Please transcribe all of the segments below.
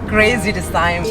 crazy this time.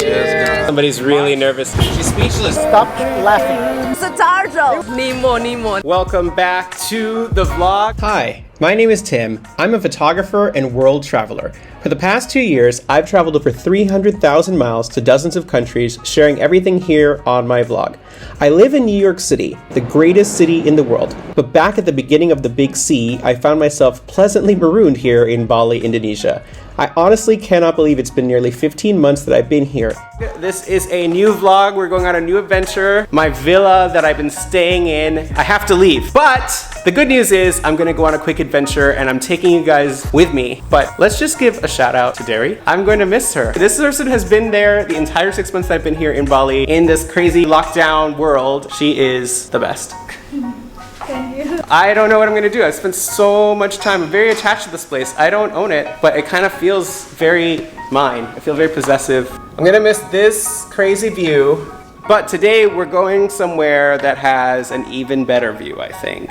Somebody's really nervous. She's speechless. Stop laughing. It's a turtle. Nemo. Welcome back to the vlog. Hi, my name is Tim. I'm a photographer and world traveler. For the past 2 years, I've traveled over 300,000 miles to dozens of countries, sharing everything here on my vlog. I live in New York City, the greatest city in the world. But back at the beginning of the Big C, I found myself pleasantly marooned here in Bali, Indonesia. I honestly cannot believe it's been nearly 15 months that I've been here. This is a new vlog. We're going on a new adventure. My villa that I've been staying in, I have to leave. But the good news is I'm gonna go on a quick adventure and I'm taking you guys with me. But let's just give a shout out to Derry. I'm going to miss her. This person has been there the entire 6 months I've been here in Bali in this crazy lockdown world. She is the best. Thank you. I don't know what I'm gonna do. I spent so much time. I'm very attached to this place. I don't own it, but it kind of feels very mine. I feel very possessive. I'm gonna miss this crazy view, but today we're going somewhere that has an even better view, I think.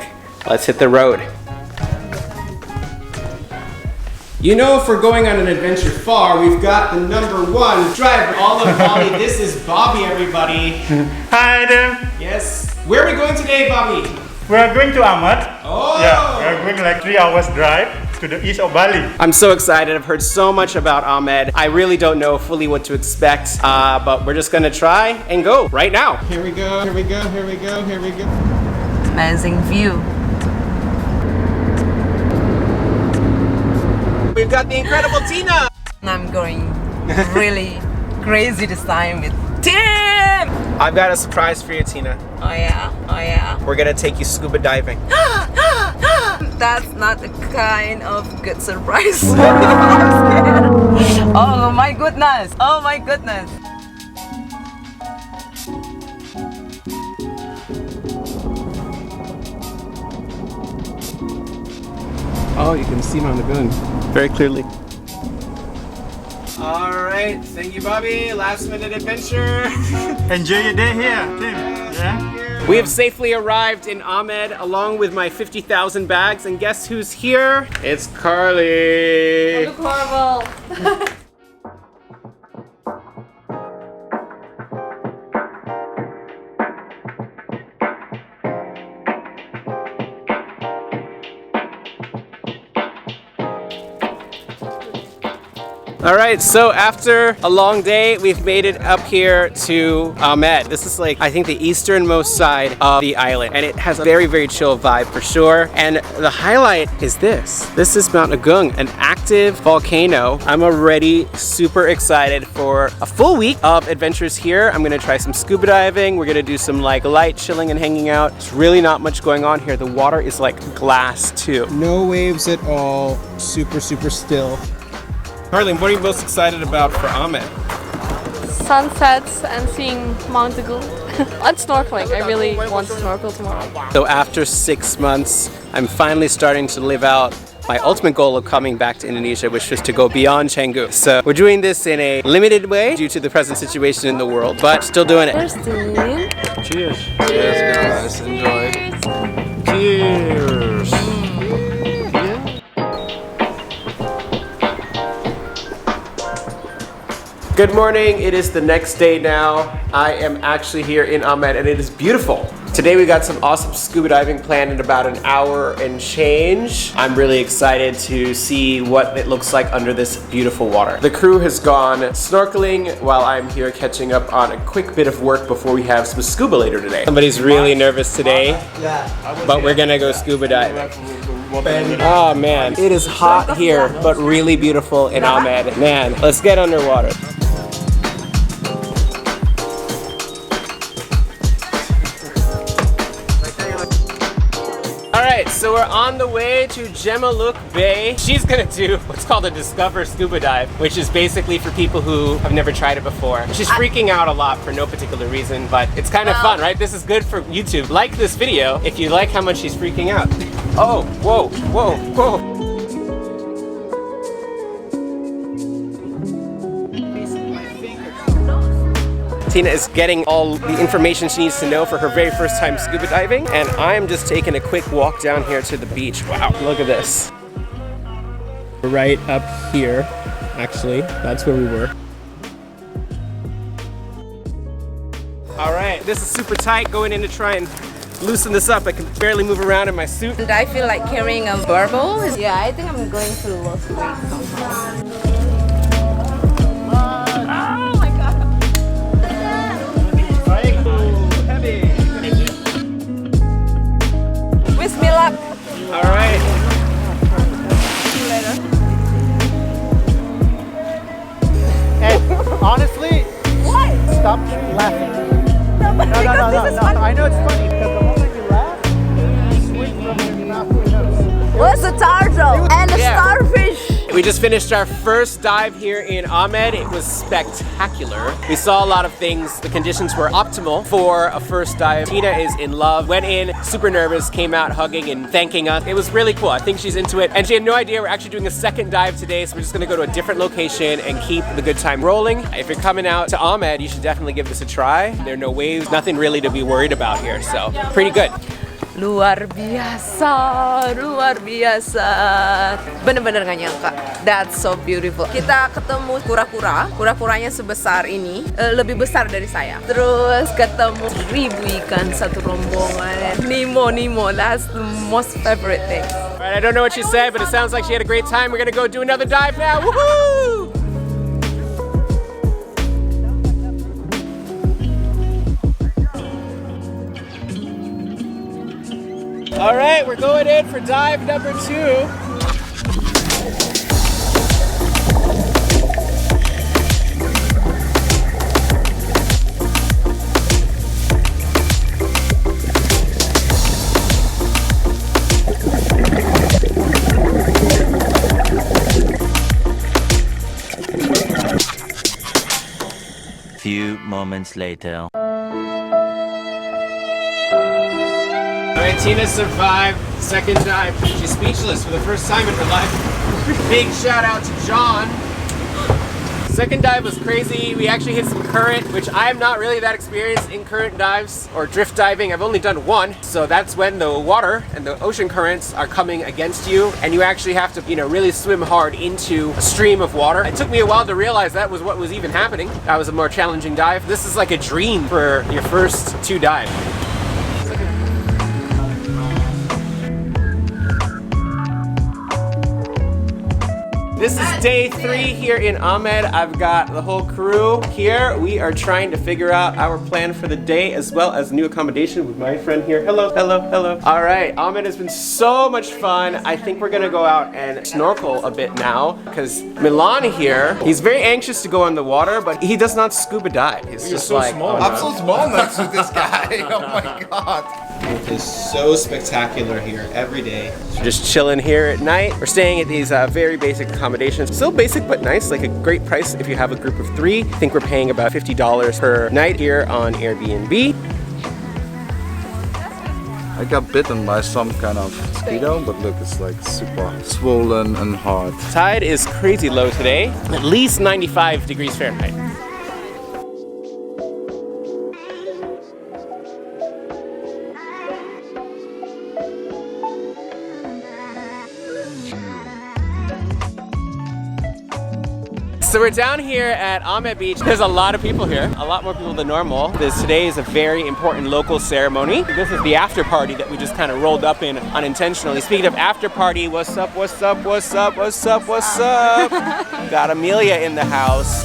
Let's hit the road. You know, if we're going on an adventure far, we've got the #1 driver all of Bali. This is Bobby, everybody. Hi there. Yes. Where are we going today, Bobby? We are going to Amed. Oh! Yeah, we are going like 3 hours drive to the east of Bali. I'm so excited. I've heard so much about Amed. I really don't know fully what to expect, but we're just gonna try and go right now. Here we go, here we go, here we go, here we go. Amazing view. We've got the incredible Tina. I'm going really crazy this time with Tim. I've got a surprise for you, Tina. Oh yeah. We're gonna take you scuba diving. That's not the kind of good surprise. I'm scared. Oh my goodness. Oh my goodness. Oh, you can see Mount Lagoon very clearly. All right, thank you, Bobby. Last minute adventure. Enjoy your day here, Tim. Yeah? We have safely arrived in Amed along with my 50,000 bags, and guess who's here? It's Carly. Look horrible. All right, so after a long day, we've made it up here to Amed. This is like, I think, the easternmost side of the island, and it has a very, very chill vibe for sure. And the highlight is this. This is Mount Agung, an active volcano. I'm already super excited for a full week of adventures here. I'm gonna try some scuba diving. We're gonna do some like light chilling and hanging out. There's really not much going on here. The water is like glass too. No waves at all, super, super still. Carly, what are you most excited about for Amed? Sunsets and seeing Mount Agung. And snorkeling. I really want to snorkel tomorrow. So after 6 months, I'm finally starting to live out my ultimate goal of coming back to Indonesia, which is to go beyond Canggu. So we're doing this in a limited way due to the present situation in the world, but still doing it. Cheers. Cheers, guys. Enjoy. Cheers. Good morning, it is the next day now. I am actually here in Amed and it is beautiful. Today we got some awesome scuba diving planned in about an hour and change. I'm really excited to see what it looks like under this beautiful water. The crew has gone snorkeling while I'm here catching up on a quick bit of work before we have some scuba later today. Somebody's really nervous today, but we're gonna go scuba diving. Oh man, it is hot here, but really beautiful in Amed. Man, let's get underwater. Alright, so we're on the way to Gemaluk Bay. She's gonna do what's called a Discover Scuba Dive, which is basically for people who have never tried it before. She's freaking out a lot for no particular reason, but it's kind of fun, right? This is good for YouTube. Like this video if you like how much she's freaking out. Oh, whoa, whoa, whoa. Tina is getting all the information she needs to know for her very first time scuba diving, and I'm just taking a quick walk down here to the beach. Wow, look at this. Right up here, actually, that's where we were. All right, this is super tight. Going in to try and loosen this up. I can barely move around in my suit. And I feel like carrying a barbell. Yeah, I think I'm going to lose weight somehow. Oh my god. Heavy. Wish me luck. All right. See you later. And honestly, What? stop laughing. No, but No, because this is funny. I know it's funny because the moment you laugh, you swing from your mouth to your nose. What's a turtle? And a Yeah. starfish. We just finished our first dive here in Amed. It was spectacular. We saw a lot of things. The conditions were optimal for a first dive. Tina is in love. Went in super nervous, came out hugging and thanking us. It was really cool. I think she's into it. And she had no idea we're actually doing a second dive today, so we're just gonna go to a different location and keep the good time rolling. If you're coming out to Amed, you should definitely give this a try. There are no waves, nothing really to be worried about here, so pretty good. Luar biasa, luar biasa. Bener-bener gak nyangka. That's so beautiful. Kita ketemu kura-kura. Kura-kuranya sebesar ini, lebih besar dari saya. Terus ketemu 1000 ikan satu rombongan. Nemo. That's the most favorite thing. All right, I don't know what she said, but it sounds like she had a great time. We're gonna go do another dive now. Woohoo! All right, we're going in for dive number 2. Few moments later. All right, Tina survived second dive. She's speechless for the first time in her life. Big shout out to John. Second dive was crazy. We actually hit some current, which I am not really that experienced in current dives or drift diving. I've only done one. So that's when the water and the ocean currents are coming against you, and you actually have to, really swim hard into a stream of water. It took me a while to realize that was what was even happening. That was a more challenging dive. This is like a dream for your first 2 dives. This is day 3 here in Amed. I've got the whole crew here. We are trying to figure out our plan for the day as well as new accommodation with my friend here. Hello. All right, Amed has been so much fun. I think we're gonna go out and snorkel a bit now because Milan here, he's very anxious to go in the water, but he does not scuba dive. He's just so like, small. oh, no. I'm so small next to this guy. Oh my god. It is so spectacular here every day. So just chilling here at night. We're staying at these very basic accommodations. Still basic but nice, like a great price if you have a group of 3. I think we're paying about $50 per night here on Airbnb. I got bitten by some kind of mosquito, but look, it's like super swollen and hard. Tide is crazy low today, at least 95 degrees Fahrenheit. So we're down here at Amed Beach. There's a lot of people here, a lot more people than normal. Today is a very important local ceremony. This is the after party that we just kind of rolled up in unintentionally. Speaking of after party, what's up? Got Amelia in the house.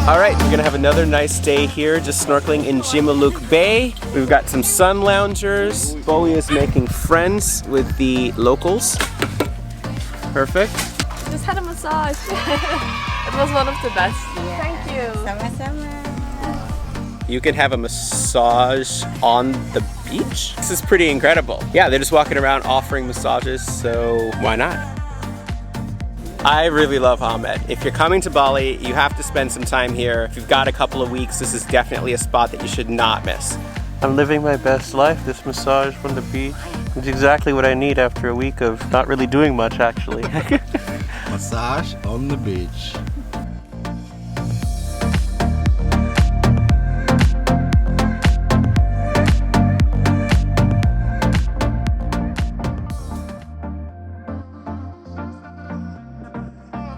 All right, we're gonna have another nice day here, just snorkeling in Jimaluk Bay. We've got some sun loungers. Bowie is making friends with the locals. Perfect. Just had a massage. It was one of the best. Thank you. You can have a massage on the beach? This is pretty incredible. Yeah, they're just walking around offering massages, so why not? I really love Amed. If you're coming to Bali, you have to spend some time here. If you've got a couple of weeks, this is definitely a spot that you should not miss. I'm living my best life. This massage from the beach is exactly what I need after a week of not really doing much, actually. Massage on the beach.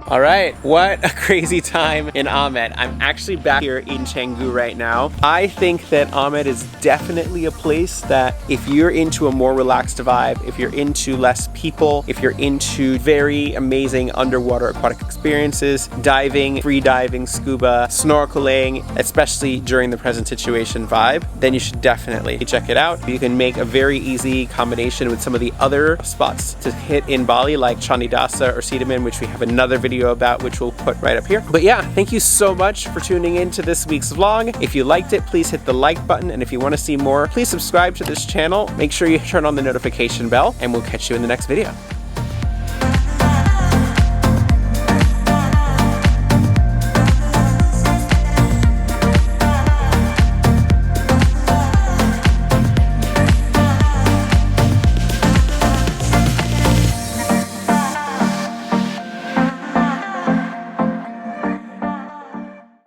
All right, what a crazy time in Amed. I'm actually back here in Canggu right now. I think that Amed is definitely a place that if you're into a more relaxed vibe, if you're into less people, if you're into very amazing underwater aquatic experiences, diving, free diving, scuba, snorkeling, especially during the present situation vibe, then you should definitely check it out. You can make a very easy combination with some of the other spots to hit in Bali like Candidasa or Sidaman, which we have another video about, which we'll put right up here. But yeah, thank you so much for tuning in to this week's vlog. If you liked it, please hit the like button, and if you want to see more, please subscribe to this channel. Make sure you turn on the notification bell, and we'll catch you in the next video.